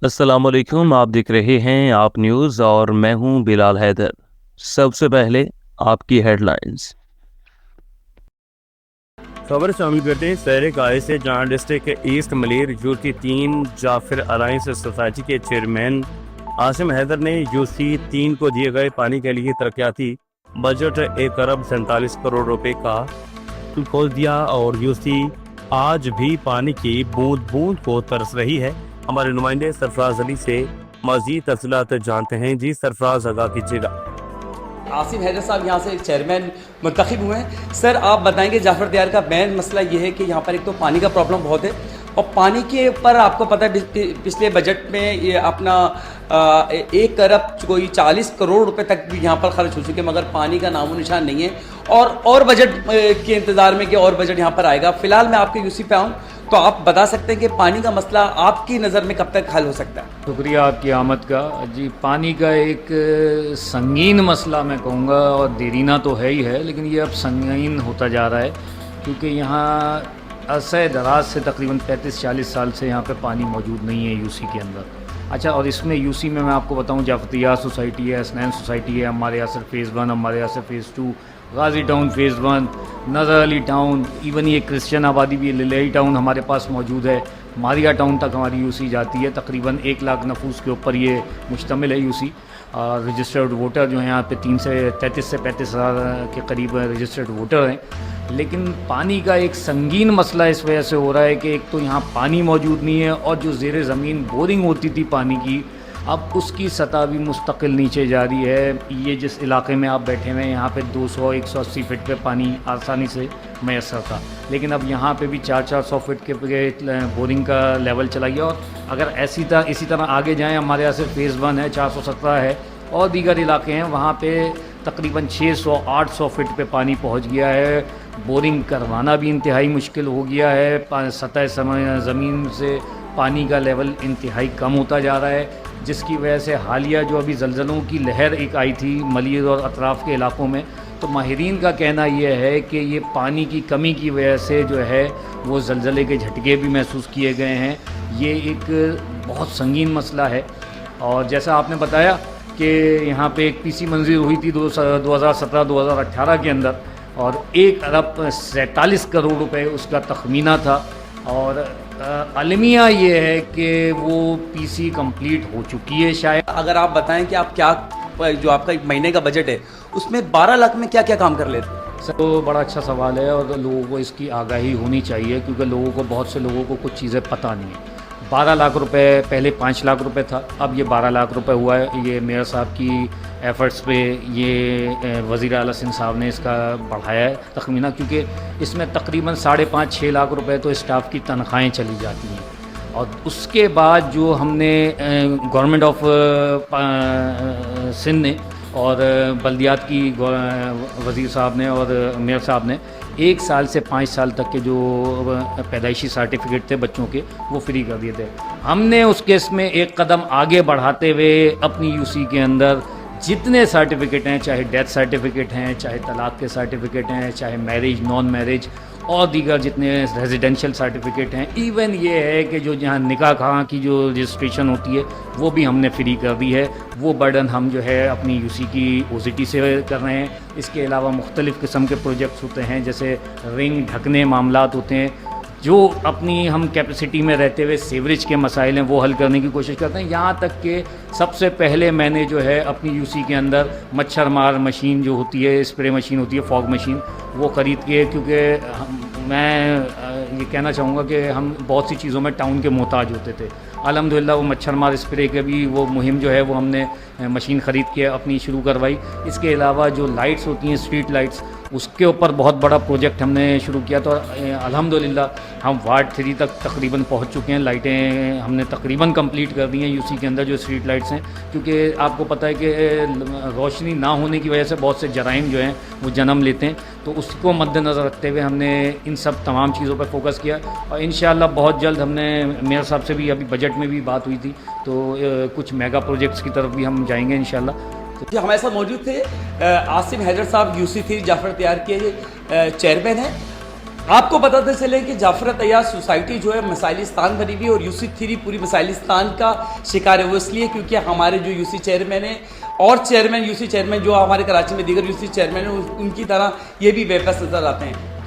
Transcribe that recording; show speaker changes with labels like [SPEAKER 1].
[SPEAKER 1] अस्सलाम वालेकुम। आप देख रहे हैं आप न्यूज़ और मैं हूं बिलाल हैदर। सबसे पहले आपकी हेडलाइंस।
[SPEAKER 2] खबर शामिल करते हैं शहर कायद से जहां डिस्ट्रिक्ट के ईस्ट मलेर यूसी 3 जाफिर अलायंस सोसाइटी के चेयरमैन आसिम हैदर ने यूसी 3 को दिए गए पानी के लिए तरक्याती बजट 1 अरब 47 करोड़ रुपए का खोल दिया और यूसी आज भी पानी की बूंद बूंद को तरस रही है। हमारे नुमाइंदे सरफराज अली से मजीद तफसीलात जानते हैं। जी सरफराज, आगाह कीजिएगा।
[SPEAKER 3] आसिम हैदर साहब यहाँ से चेयरमैन मुंतखब हुए हैं। सर आप बताएंगे जाफर दियार का मेन मसला ये है कि यहाँ पर एक तो पानी का प्रॉब्लम बहुत है और पानी के ऊपर आपको पता है पिछले बजट में ये अपना 1 अरब कोई 40 करोड़ रुपए तक भी यहाँ पर खर्च हो चुके हैं, मगर पानी का नामो निशान नहीं है और बजट के इंतज़ार में कि और बजट यहाँ पर आएगा। फिलहाल मैं आपके यूसी पे आऊँ तो आप बता सकते हैं कि पानी का मसला आपकी नज़र में कब तक हल हो सकता है?
[SPEAKER 4] शुक्रिया आपकी आमद का। जी, पानी का एक संगीन मसला मैं कहूँगा, और देरीना तो है ही है, लेकिन ये अब संगीन होता जा रहा है क्योंकि यहाँ अरसे दराज से तकरीबन 35-40 साल से यहाँ पे पानी मौजूद नहीं है यूसी के अंदर। अच्छा, और इसमें यूसी में मैं आपको बताऊँ जाफतिया सोसाइटी है, हसनैन सोसाइटी है, हमारे यासर फ़ेज़ 1, हमारे Yasir phase 2, Ghazi town phase 1, Nazar Ali town, even ये क्रिश्चियन आबादी भी लिलाई टाउन हमारे पास मौजूद है। मारिया टाउन तक हमारी यूसी जाती है। तकरीबन 1 लाख नफूस के ऊपर ये मुश्तमिल है यूसी। रजिस्टर्ड वोटर जो हैं यहाँ पे 33 से 35 हज़ार के करीब रजिस्टर्ड वोटर हैं। लेकिन पानी का एक संगीन मसला इस वजह से हो रहा है कि एक तो यहाँ पानी मौजूद नहीं है, और जो ज़ेर ज़मीन बोरिंग होती थी पानी की, अब उसकी सतह भी मुस्तकिल नीचे जा रही है। ये जिस इलाके में आप बैठे हुए हैं यहाँ पे 200-180 फीट पे पानी आसानी से मैसर था, लेकिन अब यहाँ पे भी 400-400 फीट के बोरिंग का लेवल चला गया। और अगर इसी तरह आगे जाएं, हमारे यहाँ से फ़ेज़ 1 है, 417 है, और दीगर इलाके हैं वहाँ पे तकरीबन 600-800 फीट पे पानी पहुँच गया है। बोरिंग करवाना भी इंतहाई मुश्किल हो गया है। सतह ज़मीन से पानी का लेवल इंतहाई कम होता जा रहा है, जिसकी वजह से हालिया जो अभी ज़लज़लों की लहर एक आई थी मलिर और अतराफ़ के इलाकों में, तो माहिरीन का कहना यह है कि ये पानी की कमी की वजह से जो है वो ज़लज़ले के झटके भी महसूस किए गए हैं। ये एक बहुत संगीन मसला है। और जैसा आपने बताया कि यहाँ पे एक पीसी मंजूर हुई थी 2017-2018 के अंदर, और 1 अरब 47 करोड़ रुपए उसका तखमीना था, और अलमिया ये है कि वो पीसी कंप्लीट हो चुकी है शायद।
[SPEAKER 3] अगर आप बताएं कि आप क्या जो आपका एक महीने का बजट है उसमें 12 लाख में क्या क्या काम कर लेते हैं?
[SPEAKER 4] सर, तो बड़ा अच्छा सवाल है, और लोगों को इसकी आगाही होनी चाहिए क्योंकि बहुत से लोगों को कुछ चीज़ें पता नहीं है। 12 लाख रुपए पहले 5 लाख रुपए था, अब ये 12 लाख रुपए हुआ है। ये मेयर साहब की एफ़र्ट्स पे ये वज़ीर आला सिंध साहब ने इसका बढ़ाया है तखमीना, क्योंकि इसमें तकरीबन 5.5-6 लाख रुपए तो स्टाफ की तनख्वाहें चली जाती हैं। और उसके बाद जो हमने गवर्नमेंट ऑफ सिंध ने और बल्दियात की वज़ीर साहब ने और मेयर साहब ने 1 साल से 5 साल तक के जो पैदाइशी सर्टिफिकेट थे बच्चों के, वो फ्री कर दिए थे। हमने उस केस में एक कदम आगे बढ़ाते हुए अपनी यूसी के अंदर जितने सर्टिफिकेट हैं, चाहे डेथ सर्टिफिकेट हैं, चाहे तलाक के सर्टिफिकेट हैं, चाहे मैरिज, नॉन मैरिज, और दीगर जितने रेजिडेंशियल सर्टिफिकेट हैं, इवन ये है कि जो जहाँ निकाह खां की जो रजिस्ट्रेशन होती है वो भी हमने फ्री कर दी है। वो बर्डन हम जो है अपनी यूसी की ओसीटी से कर रहे हैं। इसके अलावा मुख्तलिफ़ किस्म के प्रोजेक्ट्स होते हैं, जैसे रिंग ढकने मामलात होते हैं, जो अपनी हम कैपेसिटी में रहते हुए सीवरेज के मसाइल हैं वो हल करने की कोशिश करते हैं। यहाँ तक कि सबसे पहले मैंने जो है अपनी यूसी के अंदर मच्छर मार मशीन जो होती है, स्प्रे मशीन होती है, फॉग मशीन, वो ख़रीद के, क्योंकि मैं ये कहना चाहूँगा कि हम बहुत सी चीज़ों में टाउन के मोहताज होते थे। अल्हम्दुलिल्लाह वो मच्छर मार स्प्रे के भी वो मुहिम जो है वो हमने मशीन ख़रीद के अपनी शुरू करवाई। इसके अलावा जो लाइट्स होती हैं, स्ट्रीट लाइट्स, उसके ऊपर बहुत बड़ा प्रोजेक्ट हमने शुरू किया। तो अल्हम्दुलिल्लाह हम वार्ड 3 तक तकरीबन पहुंच चुके हैं। लाइटें हमने तकरीबन कंप्लीट कर दी हैं यूसी के अंदर जो स्ट्रीट लाइट्स हैं, क्योंकि आपको पता है कि रोशनी ना होने की वजह से बहुत से जराइम जो हैं वो जन्म लेते हैं। तो उसको मद्देनज़र रखते हुए हमने इन सब तमाम चीज़ों पर फोकस किया, और इंशाअल्लाह बहुत जल्द हमने मेयर साहब से भी अभी बजट में भी बात हुई थी, तो कुछ मेगा प्रोजेक्ट्स की तरफ भी हम जाएंगे इंशाअल्लाह।
[SPEAKER 3] जो हमारे साथ मौजूद थे आसिम हैदर साहब यूसी 3 जाफर दियार के चेयरमैन हैं। آپ کو بتاتے چلیں کہ جعفر طیار سوسائٹی جو ہے مسائلستان بنی ہوئی اور UC3 پوری مسائلستان کا شکار ہے. وہ اس لیے کیونکہ ہمارے جو UC چیئرمین ہیں اور چیئرمین UC چیئرمین جو ہمارے کراچی میں دیگر UC چیئرمین ہیں ان کی طرح یہ بھی بے بس نظر آتے ہیں.